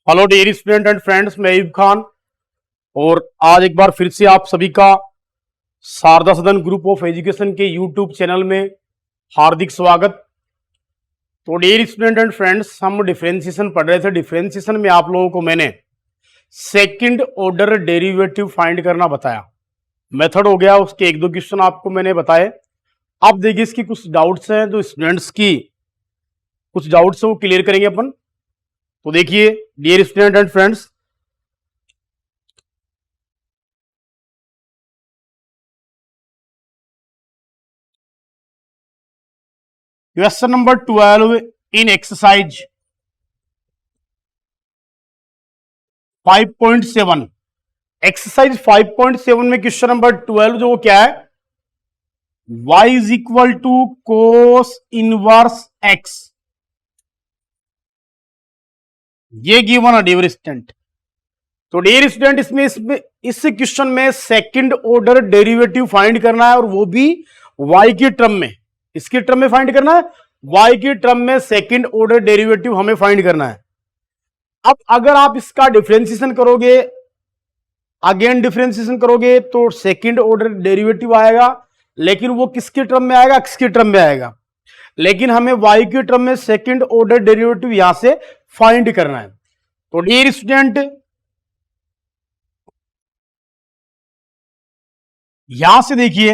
Hello dear student and friends, मैं ईब खान और आज एक बार फिर से आप सभी का शारदा सदन ग्रुप ऑफ एजुकेशन के यूट्यूब चैनल में हार्दिक स्वागत। तो डियर स्टूडेंट एंड फ्रेंड्स, हम डिफरेंशिएशन पढ़ रहे थे। डिफरेंशिएशन में आप लोगों को मैंने सेकंड ऑर्डर डेरिवेटिव फाइंड करना बताया। मेथड हो गया, उसके एक दो क्वेश्चन आपको मैंने बताए। अब देखिए, इसकी कुछ डाउट्स हैं जो स्टूडेंट्स की कुछ डाउट्स है वो क्लियर करेंगे अपन। तो देखिए dear student and friends, question number 12 in exercise 5.7। Exercise 5.7 में क्वेश्चन नंबर 12 जो क्या है, y is equal to cos inverse x, ये गिवन है डियर स्टूडेंट। तो डियर स्टूडेंट, इसमें इस क्वेश्चन में सेकंड ऑर्डर डेरिवेटिव फाइंड करना है और वो भी y की टर्म में। इसकी टर्म में फाइंड करना है, y की टर्म में सेकंड ऑर्डर डेरिवेटिव हमें फाइंड करना है। अब अगर आप इसका डिफरेंशिएशन करोगे, अगेन डिफरेंशिएशन करोगे तो सेकंड ऑर्डर डेरिवेटिव आएगा, लेकिन वो किसकी टर्म में आएगा, x की टर्म में आएगा। लेकिन हमें y की टर्म में सेकंड ऑर्डर डेरिवेटिव यहां से फाइंड करना है। तो डियर स्टूडेंट, यहां से देखिए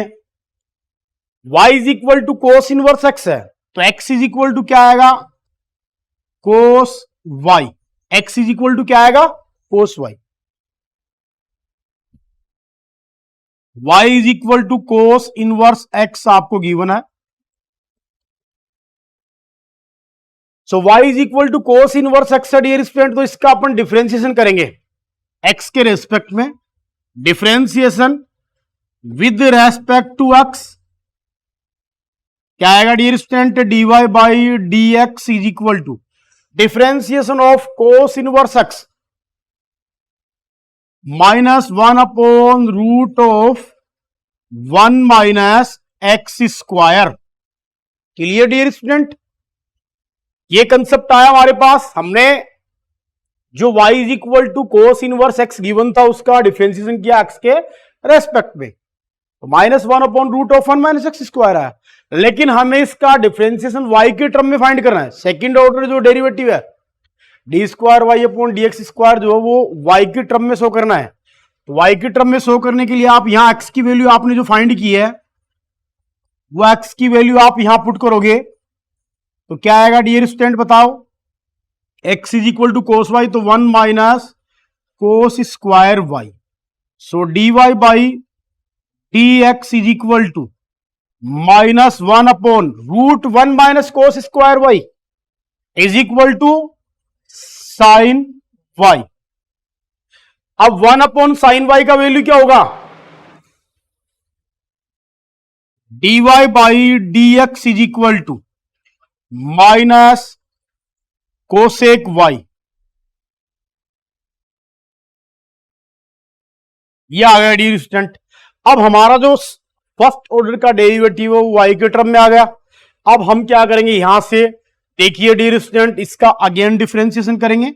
y is equal to cos inverse x है, तो x इज इक्वल टू क्या आएगा, cos y। x is equal to क्या आएगा, cos y। y is equal to cos inverse x आपको गिवन है। So y is equal to cos inverse x है dear student. तो इसका अपन डिफरेंशिएशन करेंगे x के रेस्पेक्ट में। Differentiation with respect to x क्या आएगा dear student, dy by d x is equal to differentiation of cos inverse x minus 1 upon root of 1 minus x square. Clear dear student, ये concept आया हमारे पास। हमने जो y is equal to cos inverse x given था उसका differentiation किया x के रेस्पेक्ट में, तो minus 1 upon root of 1 minus x square आया। लेकिन हमें इसका डिफरेंशिएशन y के टर्म में फाइंड करना है। सेकंड ऑर्डर जो डेरिवेटिव है d square y upon d x square जो है वो y की टर्म में शो करना है। तो y की टर्म में शो करने के लिए आप यहां x की वैल्यू आपने जो फाइंड की है वो x की वैल्यू आप यहां पुट करोगे तो क्या आएगा डियर स्टूडेंट, बताओ। x is equal to cos y, तो 1 minus cos square y. So d y by d x is equal to minus 1 upon root 1 minus cos square y is equal to sine y. अब 1 upon sine y का value क्या होगा, d y by d x is equal to minus cosec y. ये आ गया dear student. अब हमारा जो फर्स्ट ऑर्डर का डेरिवेटिव है वो y के टर्म में आ गया। अब हम क्या करेंगे, यहां से देखिए डियर स्टूडेंट, इसका अगेन डिफरेंशिएशन करेंगे।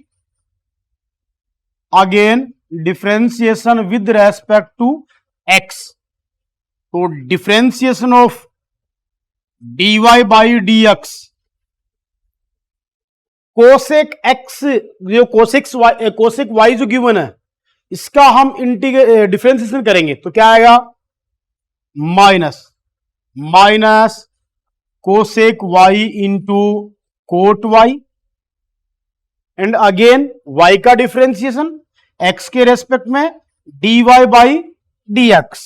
Again differentiation with respect to x, तो differentiation of dy by d x cosec x, जो कोसेक y जो गिवन है इसका हम डिफरेंशिएशन करेंगे तो क्या आएगा, minus cosec y into cot y and again y का डिफरेंशिएशन x के रेस्पेक्ट में dy बाई डी एक्स।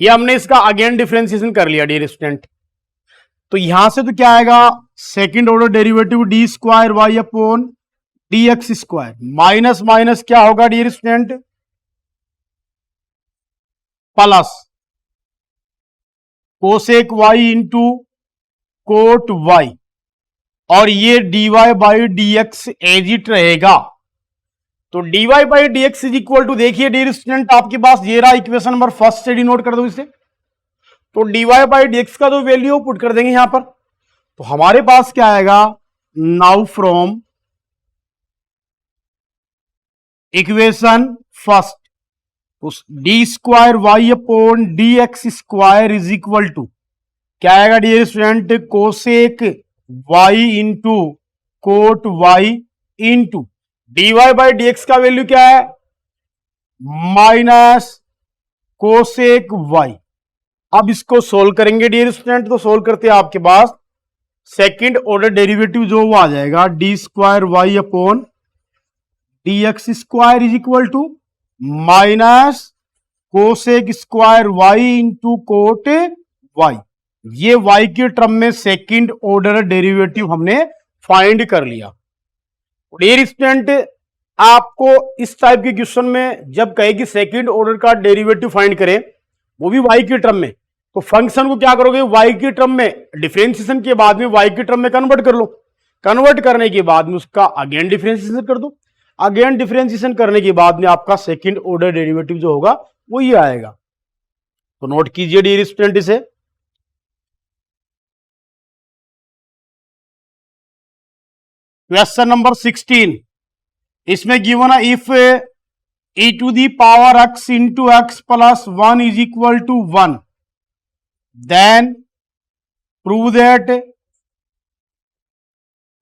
ये हमने इसका अगेन डिफरेंशिएशन कर लिया डियर स्टूडेंट। तो यहां से तो क्या आएगा, second order derivative d square y upon d x square, minus minus क्या होगा dear student, plus cosec y into cot y, और ये d y by d x as it रहेगा। तो d y by d x is equal to, देखिए dear student आपके पास ये रहा इक्वेशन नंबर फर्स्ट से डिनोट कर दो इसे। तो d y by d x का जो वैल्यू पुट कर देंगे यहां पर, तो हमारे पास क्या आएगा, नाउ फ्रॉम इक्वेशन फर्स्ट, उस d square y upon d x square is equal to क्या आएगा dear student, cosec y into cot y into d y by d x का वैल्यू क्या है, माइनस कोसेक वाई। अब इसको solve करेंगे dear student, तो सोल्व करते हैं आपके पास सेकंड ऑर्डर डेरिवेटिव जो वो आ जाएगा d square y upon d x square is equal to minus cosec square y into cot y. ये वाई के टर्म में सेकंड ऑर्डर डेरिवेटिव हमने फाइंड कर लिया। डियर स्टूडेंट, आपको इस टाइप के क्वेश्चन में जब कहे कि सेकंड ऑर्डर का डेरिवेटिव फाइंड करें वो भी वाई के टर्म में, तो फंक्शन को क्या करोगे, वाई के टर्म में डिफरेंशिएशन के बाद में वाई के टर्म में कन्वर्ट कर लो। कन्वर्ट करने के बाद में उसका अगेन डिफरेंशिएशन कर दो। अगेन डिफरेंशिएशन करने के बाद में आपका सेकंड ऑर्डर डेरिवेटिव जो होगा वो ये आएगा। तो नोट कीजिए डियर स्टूडेंट इसे। क्वेश्चन नंबर 16, इसमें गिवन है if e to the power x into x plus 1 is equal to 1 then prove that,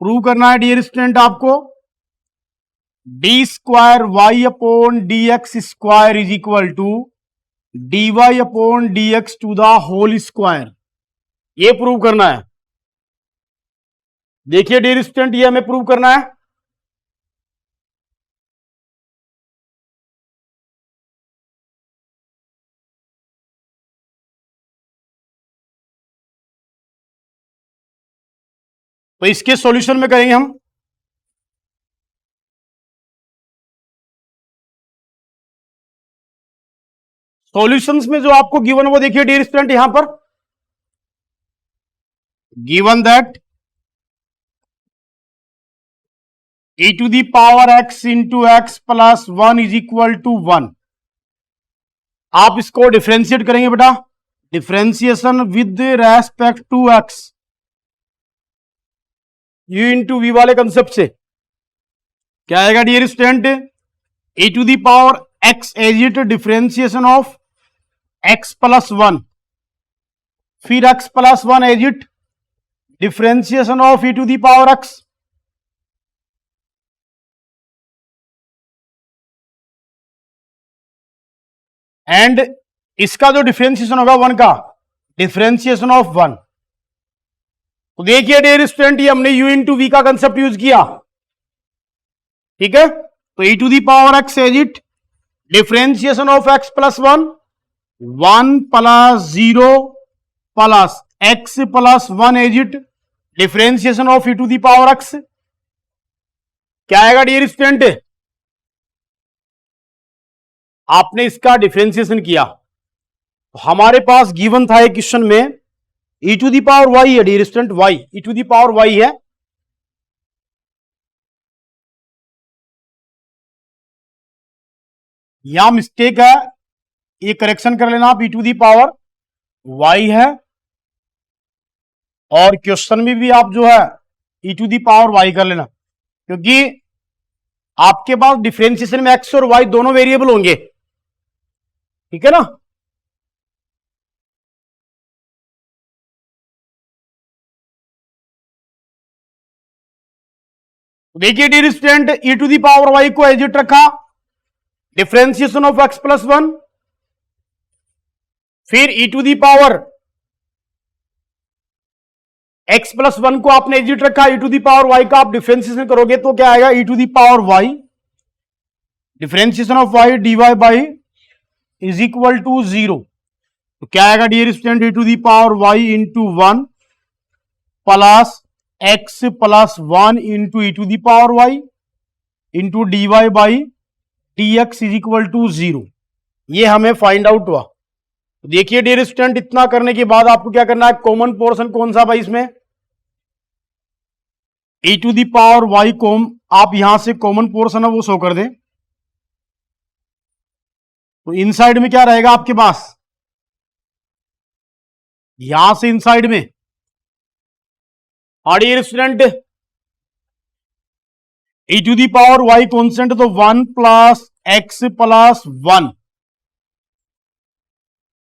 prove करना है डियर स्टूडेंट आपको d square y upon d x square is equal to d y upon d x to the whole square. ये prove करना है। देखिए dear student, ये हमें prove करना है। तो इसके सॉल्यूशन में करेंगे हम। सॉल्यूशंस में जो आपको गिवन वो देखिए डियर स्टूडेंट, यहां पर given that e to the power x into x plus 1 is equal to 1। आप इसको डिफरेंशिएट करेंगे बेटा, differentiation with respect to x, u into v वाले कंसेप्ट से क्या आएगा dear student, e to the power x as it differentiation of x plus 1, फिर x plus 1 as it differentiation of e to the power x, and इसका जो differentiation होगा 1 का, differentiation of 1। तो देखिए डियर स्टूडेंट, ये हमने u इंटू वी का कंसेप्ट यूज किया, ठीक है। तो e to the power x as it differentiation of x plus 1, 1 plus 0 plus x plus 1 as it differentiation of e to the power x। क्या आएगा dear student, आपने इसका differentiation किया तो हमारे पास गिवन था एक क्वेश्चन में e to the power y है dear student, y e to the power y है, यहां मिस्टेक है, ये करेक्शन कर लेना आप, e to the power y है, और क्वेश्चन में भी आप जो है e to the power y कर लेना, क्योंकि आपके पास डिफरेंशिएशन में x और y दोनों वेरिएबल होंगे, ठीक है ना। देखिए dear student, e to the power y को एज इट रखा, डिफरेंशिएशन ऑफ x प्लस 1, फिर e to the power x plus 1 को आपने एज इट रखा, e to the power y का आप डिफरेंशिएशन करोगे तो क्या आएगा, e to the power y differentiation of y dy by is equal to 0। तो क्या आएगा dear student, e to the power y into 1 plus x plus 1 into e to the power y into dy by dx is equal to 0। ये हमें find out हुआ। तो देखिए dear student, इतना करने के बाद आपको क्या करना है, कॉमन पोर्शन कौन सा भाई इसमें, e to the power y को आप यहां से कॉमन पोर्शन है वो शो कर दें। तो इनसाइड में क्या रहेगा आपके पास, यहां से इनसाइड में, dear student e to the power y constant तो 1 प्लस एक्स प्लस 1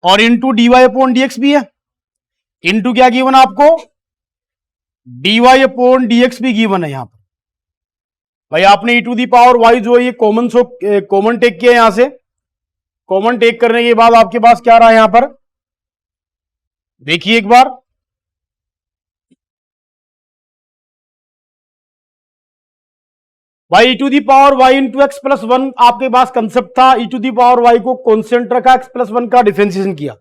और इंटू dy अपॉन dx भी है। इंटू क्या गिवन आपको, dy अपॉन dx भी गिवन है यहां पर। भाई आपने e to the power y जो है ये कॉमन टेक किया यहां से। कॉमन टेक करने के बाद आपके पास क्या रहा यहां पर, देखिए एक बार, y to the power y into x plus 1 आपके पास कंसेप्ट था। E to the power y को कॉन्स्टेंट रखा, एक्स प्लस 1 का डिफरेंशिएशन किया,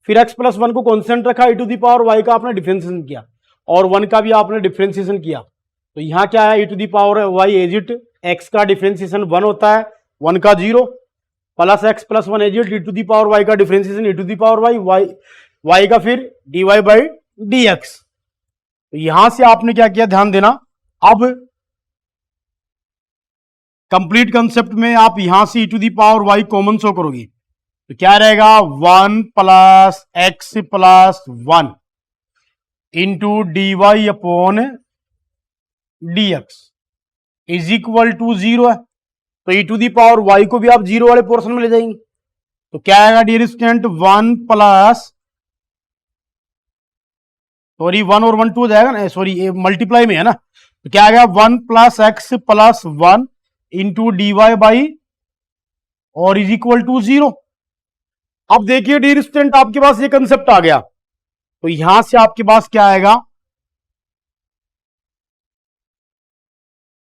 फिर एक्स प्लस 1 को कॉन्स्टेंट रखा, ई टू दी पावर वाई का आपने डिफरेंशिएशन किया और 1 का भी आपने डिफरेंशिएशन किया। तो यहां क्या है, e to the power y as it, x का डिफरेंशिएशन 1 होता है, 1 का 0 plus x plus 1 as it, e to the power y का differentiation e to the power y, y का फिर d y by d x. तो यहां से आपने क्या किया, ध्यान देना, अब कंप्लीट कंसेप्ट में आप यहां से e to the power y common show करोगे तो क्या रहेगा, 1 plus x plus 1 into d y upon d x is equal to 0 है। तो e to the power y को भी आप 0 वाले पोर्शन में ले जाएंगे तो क्या आएगा डियर स्टूडेंट, 1 प्लस, सॉरी 1 और 1 2 हो जाएगा ना, सॉरी ये मल्टीप्लाई में है ना, तो क्या आएगा 1 plus x plus 1 into d y by और इज इक्वल टू 0। अब देखिए डियर स्टूडेंट आपके पास ये कंसेप्ट आ गया तो यहां से आपके पास क्या आएगा,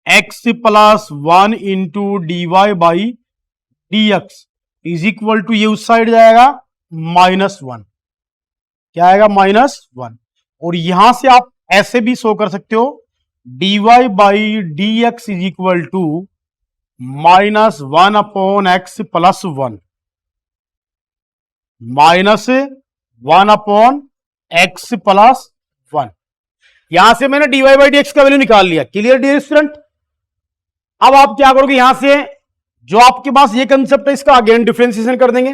x plus 1 into d y by d x is equal to, ये उस साइड जाएगा -1, क्या आएगा -1। और यहां से आप ऐसे भी शो कर सकते हो, d y by d x is equal to -1 upon x plus 1, -1 upon x plus 1। यहां से मैंने d y by d x का वैल्यू निकाल लिया। Clear dear student? अब आप क्या करोगे, यहां से जो आपके पास ये कंसेप्ट है इसका अगेन डिफरेंशिएशन कर देंगे।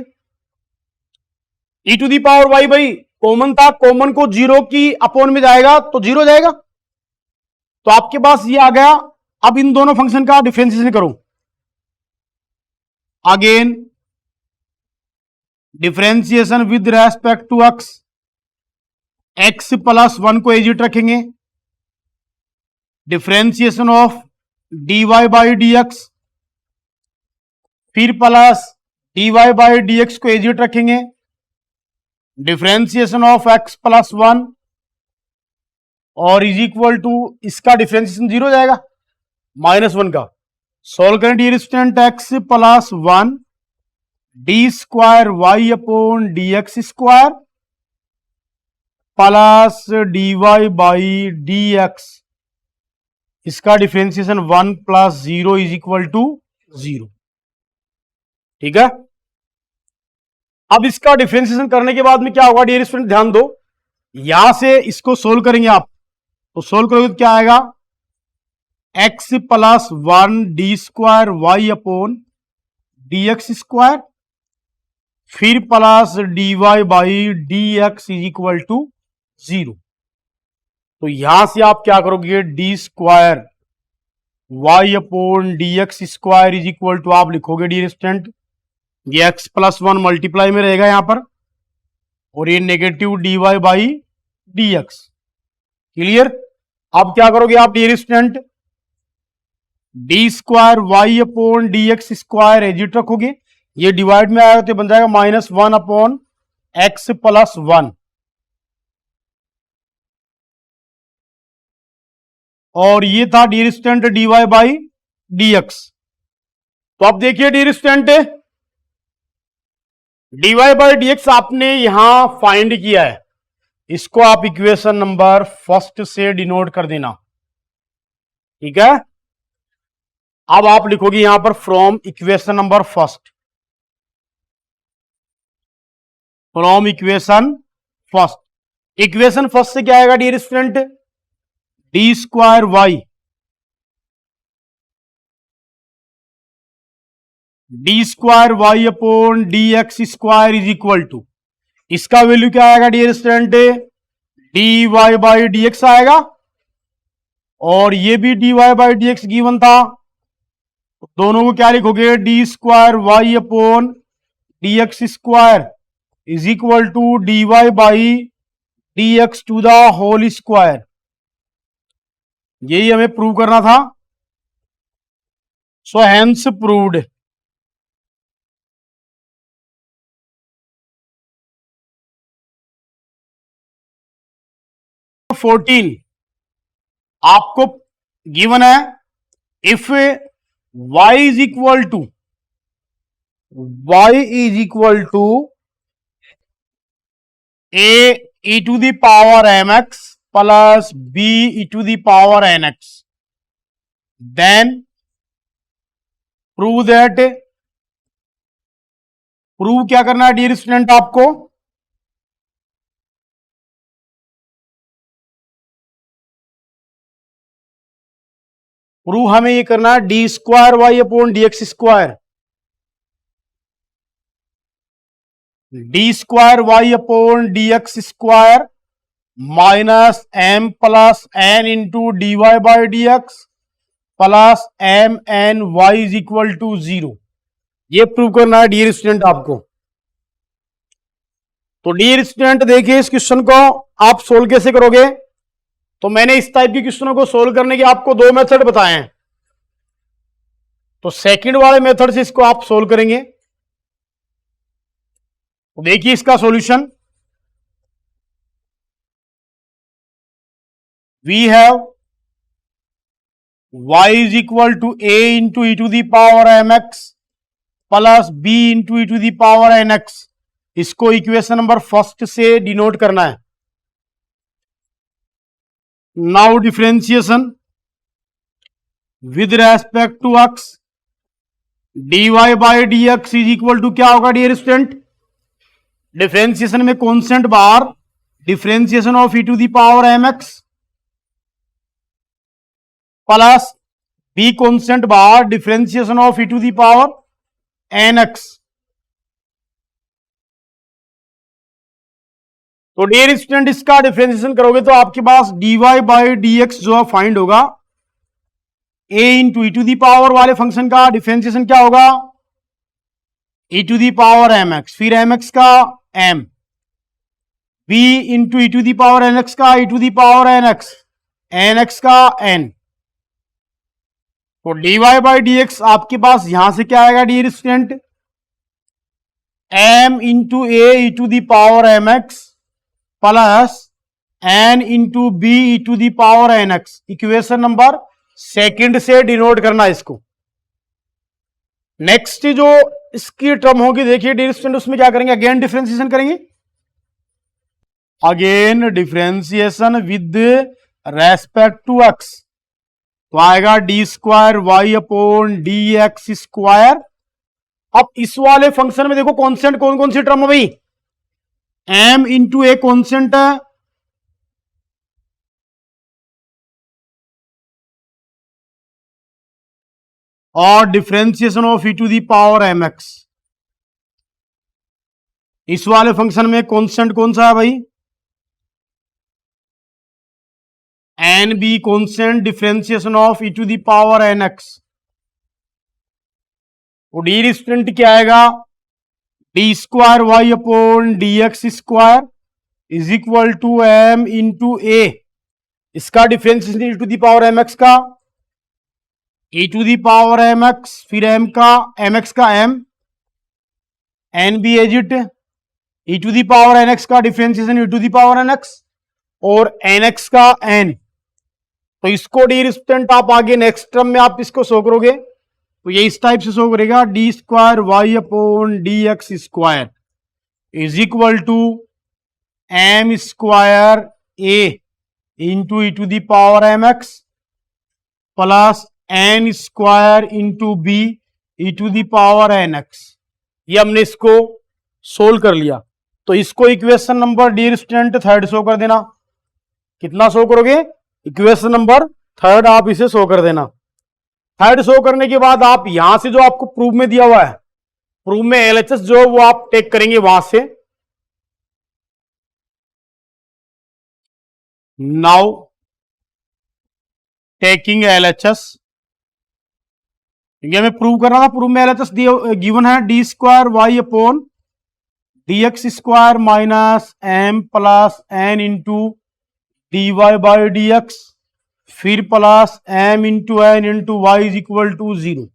E to the power y by common था, कॉमन को 0 की अपॉन में जाएगा तो 0 जाएगा, तो आपके पास ये आ गया। अब इन दोनों फंक्शन का डिफरेंशिएशन करो, again differentiation with respect to x, x plus 1 को एज इट रखेंगे, differentiation of d y by d x, फिर plus d y by d x को एज इट रखेंगे, डिफरेंशिएशन ऑफ एक्स प्लस 1 और is equal to, इसका differentiation 0 जाएगा -1 का। Solve करें dear student, x plus 1 d square y upon d x square plus d y by d x, इसका differentiation 1 plus 0 is equal to 0। ठीक है, अब इसका डिफरेंशिएशन करने के बाद में क्या होगा डियर स्टूडेंट, ध्यान दो, यहां से इसको सोल्व करेंगे आप, तो सोल्व करोगे तो क्या आएगा, x plus 1 d square y upon d x square फिर plus d y by d x is equal to 0। तो यहां से आप क्या करोगे, d square y upon d x square is equal to, आप लिखोगे डियर स्टूडेंट, ये एक्स प्लस 1 मल्टीप्लाई में रहेगा यहां पर और ये negative d y by d x. Clear? अब क्या करोगे आप dear student, d square y upon d x square as it रखोगे, ये डिवाइड में आएगा तो बन जाएगा -1 अपॉन एक्स प्लस 1 और ये था dear student d y by d x. तो अब देखिए dear student, d y by d x आपने यहां फाइंड किया है, इसको आप इक्वेशन नंबर फर्स्ट से डिनोट कर देना। ठीक है, अब आप लिखोगे यहां पर from equation number first, from equation first. Equation first से क्या आएगा dear student, d square y, d square y upon d x square is equal to, इसका वैल्यू क्या आएगा dear student, d y by d x आएगा और ये भी d y by d x given था दोनों को क्या लिखोगे, d square y upon d x square is equal to d y by d x to the whole square. यही हमें प्रूव करना था। So hence proved. तो 14 आपको गिवन है, if y is equal to a e to the power mx plus b e to the power nx, then prove that, prove क्या करना है डियर स्टूडेंट आपको, प्रूव हमें ये करना है d square y upon d x square, d square y upon d x square minus m plus n into d y by d x plus m n y is equal to 0। ये prove करना है dear student आपको। तो dear student देखिए, इस question को आप solve कैसे करोगे। तो मैंने इस टाइप के क्वेश्चनों को सोल्व करने के आपको दो मेथड बताए हैं। तो सेकंड वाले मेथड से इसको आप सोल्व करेंगे। तो देखिए इसका solution, we have y is equal to a into e to the power m x plus b into e to the power n x. इसको इक्वेशन नंबर फर्स्ट से डिनोट करना है। Now differentiation with respect to x, d y by d x is equal to क्या होगा dear student, differentiation में constant बार differentiation of e to the power m x plus b constant बार differentiation of e to the power n x. तो dear student इसका differentiation करोगे तो आपके पास d y by d x जो फाइंड होगा, a into e to the power वाले फंक्शन का डिफरेंशिएशन क्या होगा, e to the power m x, फिर एम एक्स का m, b into e to the power n x का e to the power n x, n x का n. तो d y by d x आपके पास यहां से क्या आएगा dear student, m into a e to the power m x plus n into b e to the power n x. Equation number second से denote करना इसको। नेक्स्ट जो इसकी टर्म होगी, देखिए डियर स्टूडेंट, उसमें क्या करेंगे, अगेन डिफरेंशिएशन करेंगे, again differentiation with respect to x. तो आएगा d square y upon d x square. अब इस वाले फंक्शन में देखो कॉन्स्टेंट कौन कौन सी टर्म है भाई, एम इंटू ए कॉन्स्टेंट है, और differentiation of e to the power m x. इस वाले फंक्शन में कॉन्स्टेंट कौन सा है भाई, n b constant differentiation of e to the power n x. तो डी स्टूडेंट क्या आएगा, d square y upon d x square is equal to m into a, इसका differentiation e to the power m x का, e to the power m x, फिर m का m x का m, n b as it, e to the power n x का differentiation e to the power n x, और n x का n. तो इसको dear student आप आगे नेक्स्ट टर्म में आप इसको शो करोगे, तो ये इस टाइप से शो करेगा, d square y upon d x square is equal to m square a into e to the power m x plus n square into b e to the power n x. ये हमने इसको solve कर लिया। तो इसको equation number dear student third show कर देना। कितना शो करोगे, इक्वेशन नंबर थर्ड आप इसे शो कर देना। थर्ड शो करने के बाद आप यहां से जो आपको प्रूफ में दिया हुआ है, प्रूफ में एलएचएस जो वो आप टेक करेंगे वहां से। नाउ टेकिंग एलएचएस क्योंकि हमें प्रूव करना था, प्रूव में एलएचएस गिवन है d square y upon d x square minus m plus n into d y by d x, फिर plus m into n into y is equal to 0।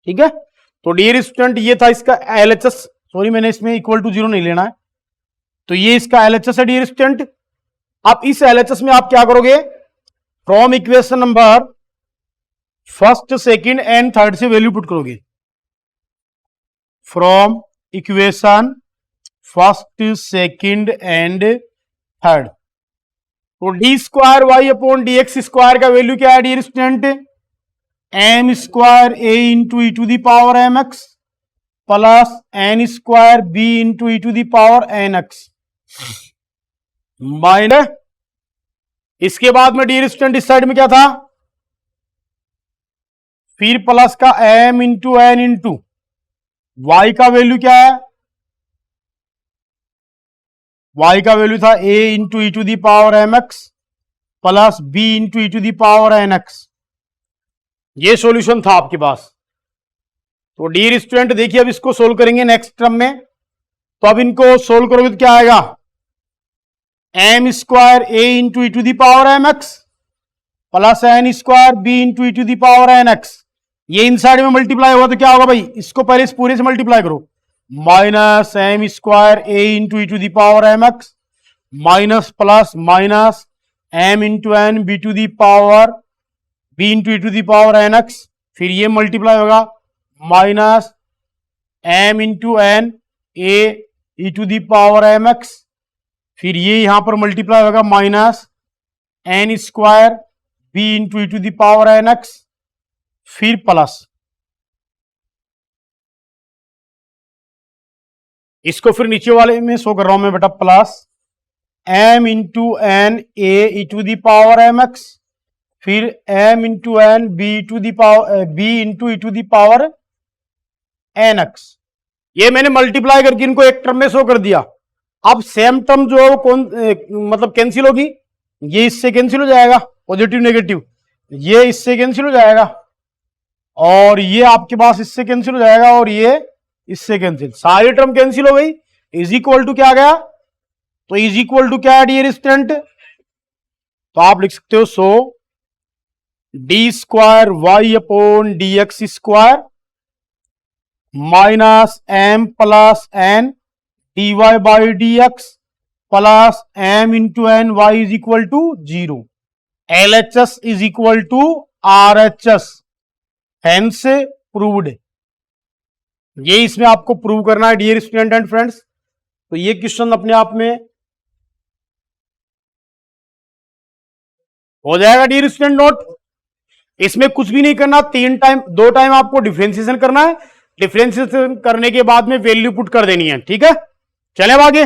ठीक है, तो डियर स्टूडेंट ये था इसका LHS, sorry मैंने इसमें इक्वल टू 0 नहीं लेना है, तो ये इसका एलएचएस है डियर स्टूडेंट। अब इस एलएचएस में आप क्या करोगे, from equation number first second and third से वैल्यू पुट करोगे, from equation first second and third. तो d square y upon d x square का वैल्यू क्या है dear student, m square a into e to the power m x plus n square b into e to the power n x minus, इसके बाद में dear student इस side में क्या था, फिर प्लस का m into n into y का वैल्यू क्या है, वाई का वैल्यू था a into e to the power m x plus b into e to the power n x. ये सॉल्यूशन था आपके पास। तो डियर स्टूडेंट देखिए अब इसको सोल्व करेंगे नेक्स्ट टर्म में, तो अब इनको सोल्व करोगे तो क्या आएगा, m square a into e to the power m x plus n square b into e to the power n x, ये इन साइड में मल्टीप्लाई होगा तो क्या होगा भाई, इसको पहले इस पूरे से मल्टीप्लाई करो, minus m square a into e to the power m x minus plus minus m into n b to the power b into e to the power n x, फिर ये मल्टीप्लाई होगा minus m into n a e to the power m x, फिर ये यहां पर multiply होगा minus n square b into e to the power n x, फिर plus, इसको फिर नीचे वाले में शो कर रहा हूं मैं बेटा, plus m into n a e to the power m x, फिर m into n b to the power b into e to the power n x. ये मैंने मल्टीप्लाई करके इनको एक टर्म में शो कर दिया। अब सेम टर्म जो है वो कौन मतलब कैंसिल होगी, ये इससे कैंसिल हो जाएगा, पॉजिटिव नेगेटिव, ये इससे कैंसिल हो जाएगा और ये आपके पास इससे कैंसिल हो जाएगा और ये इससे कैंसिल, सारी टर्म कैंसिल हो गई, इज इक्वल टू क्या आ गया, तो इज इक्वल टू क्या है डियर स्टूडेंट, तो आप लिख सकते हो so d square y upon d x square minus m plus n d y by d x plus m into n y is equal to 0, L H S is equal to R H S, hence proved. ये इसमें आपको prove करना है dear student and friends. तो ये question अपने आप में हो जाएगा डियर स्टूडेंट नोट, इसमें कुछ भी नहीं करना, 2 टाइम आपको डिफरेंशिएशन करना है, डिफरेंशिएशन करने के बाद में वैल्यू पुट कर देनी है। ठीक है, चले अब आगे।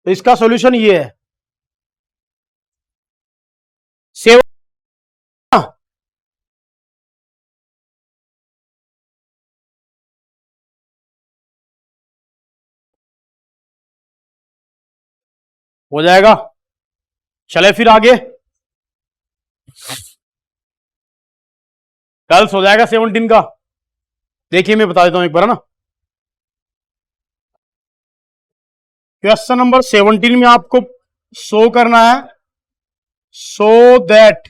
तो इसका सॉल्यूशन ये है, सेव हो जाएगा। चले फिर आगे, कल हो जाएगा 17 का। देखिए मैं बता देता हूं एक बार ना, क्वेश्चन नंबर 17 में आपको शो करना है, so that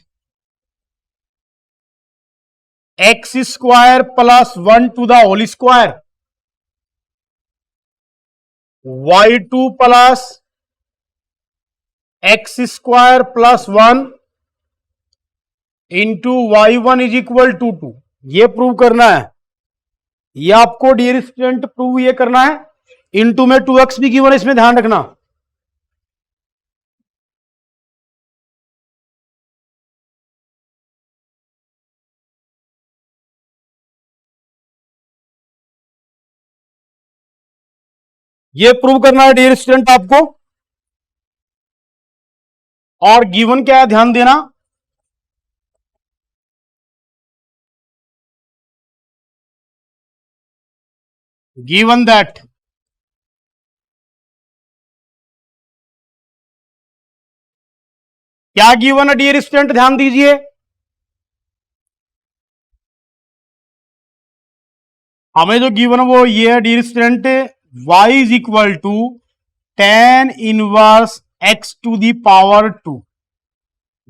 x square plus 1 to the whole square y2 plus x square plus 1 into y1 is equal to 2, ये प्रूव करना है। ये आपको डियर स्टूडेंट प्रूव ये करना है, इनटू में 2x भी गिवन है, इसमें ध्यान रखना। ये प्रूव करना है डियर स्टूडेंट आपको, और गिवन क्या है ध्यान देना, गिवन दैट क्या गिवन है डियर स्टूडेंट, ध्यान दीजिए, हमें जो गिवन है वो ये है dear student, y is equal to tan inverse x to the power 2,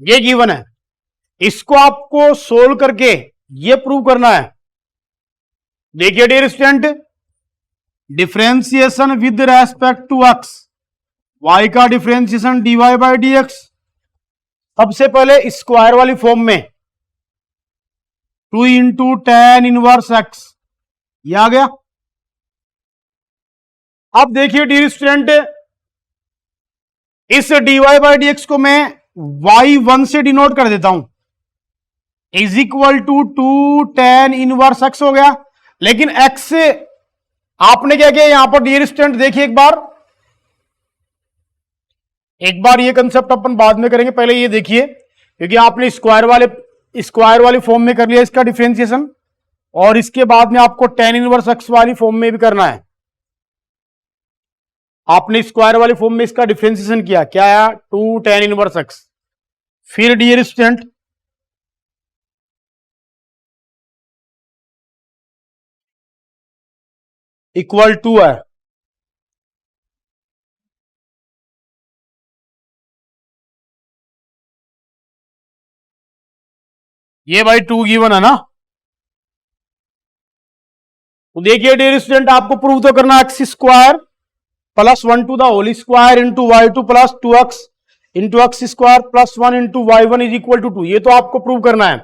ये गिवन है। इसको आपको सोल्व करके ये प्रूव करना है। देखिए dear student, differentiation with respect to x, y का डिफरेंशिएशन dy बाई डी एक्स। सबसे पहले स्क्वायर वाली फॉर्म में 2 इंटू टेन इनवर्स x, ये आ गया। अब देखिए डियर स्टूडेंट, इस dy बाई डी एक्स को मैं y1 से डिनोट कर देता हूं, is equal to 2 tan inverse x हो गया। लेकिन x से आपने क्या किया यहां पर डियर स्टूडेंट, देखिए एक बार ये कंसेप्ट अपन बाद में करेंगे, पहले ये देखिए, क्योंकि आपने स्क्वायर वाली फॉर्म में कर लिया इसका डिफरेंशिएशन, और इसके बाद में आपको टेन इनवर्स एक्स वाली फॉर्म में भी करना है। आपने स्क्वायर वाली फॉर्म में इसका डिफरेंशिएशन किया, क्या आया 2 टेन इनवर्स एक्स। फिर डियर स्टूडेंट इक्वल टू है, ये भाई 2 गिवन है ना। तो देखिए डियर स्टूडेंट, आपको प्रूव तो करना x square plus 1 to the whole square into y two plus 2x into x square plus 1 into y one is equal to 2, ये तो आपको प्रूव करना है।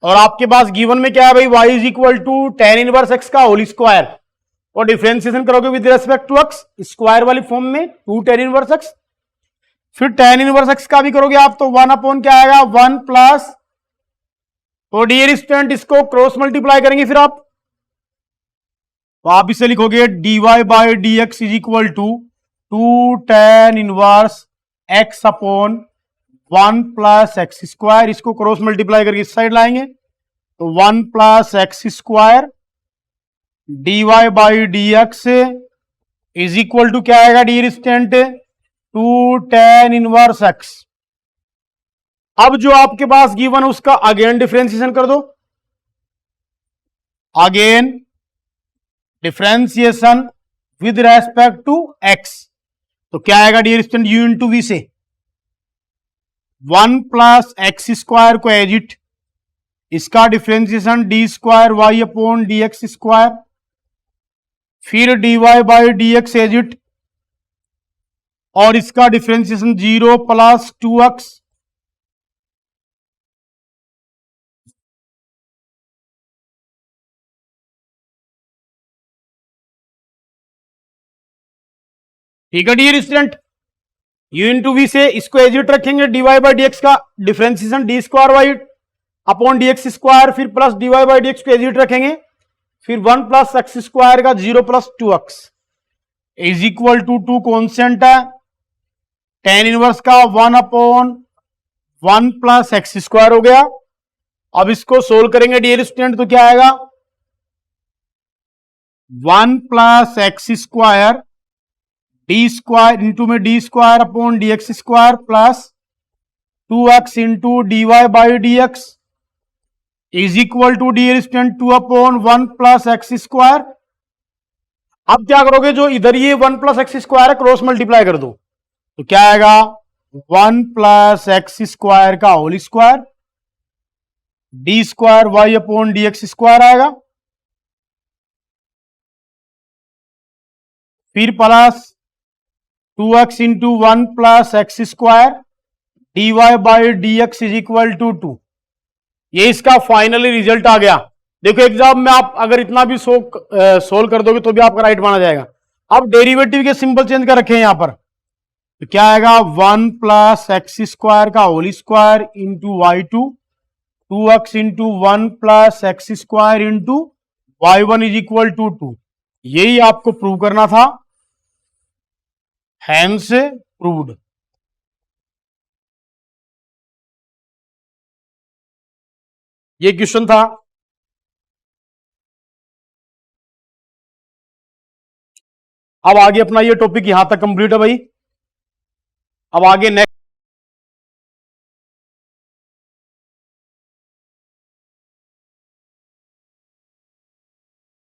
और आपके पास गिवन में क्या है भाई, y is equal to tan inverse x का होल स्क्वायर, और डिफरेंशिएशन करोगे with respect to x square वाली फॉर्म में 2 टेन इनवर्स x। फिर टेन इनवर्स x का भी करोगे आप तो 1 अपॉन क्या आएगा 1 प्लस, तो डियर स्टूडेंट इसको क्रॉस मल्टीप्लाई करेंगे, फिर आप इसे लिखोगे dy by d x is equal to 2 tan inverse x upon 1 plus x square, इसको क्रॉस मल्टीप्लाई करके इस साइड लाएंगे तो 1 plus x square dy by d x is equal to क्या आएगा dear student 2 tan inverse x। अब जो आपके पास गिवन उसका अगेन डिफरेंशिएशन कर दो, again differentiation with respect to x, तो क्या आएगा dear student u into v से 1 प्लस एक्स स्क्वायर को एज इट, इसका differentiation d square y upon d x square, फिर dy by d x as it, और इसका डिफरेंशिएशन 0 प्लस 2x, ठीक है dear student. u into v से इसको एज इट रखेंगे, dy बाई डी एक्स का differentiation d square y upon d x square, फिर plus dy by d x को एज इट रखेंगे, फिर 1 प्लस एक्स स्क्वायर का 0 plus 2x is equal to 2 constant है, टेन इनवर्स का 1 upon 1 plus x square हो गया। अब इसको सोल्व करेंगे डियर स्टूडेंट तो क्या आएगा 1 plus x square d square into में d square upon d x square plus 2x into d y by d x is equal to dear student 2 upon 1 plus x square. अब क्या करोगे, जो इधर ये 1 प्लस एक्स स्क्वायर है cross multiply कर दो, तो क्या आएगा 1 प्लस एक्स स्क्वायर का whole square d square y upon d x square आएगा, फिर plus 2x into 1 plus x square d y by d x is equal to 2, ये इसका फाइनली रिजल्ट आ गया। देखो एग्जाम में आप अगर इतना भी सोल्व कर दोगे तो भी आपका राइट माना जाएगा। अब डेरिवेटिव के सिंबल चेंज कर रखे हैं यहां पर, तो क्या आएगा 1 प्लस एक्स स्क्वायर का whole square into y two, 2x into 1 plus x square into y one is equal to 2, यही आपको प्रूव करना था, हैंस प्रूव्ड। ये क्वेश्चन था। अब आगे अपना ये टॉपिक यहां तक कंप्लीट है भाई। अब आगे नेक्स्ट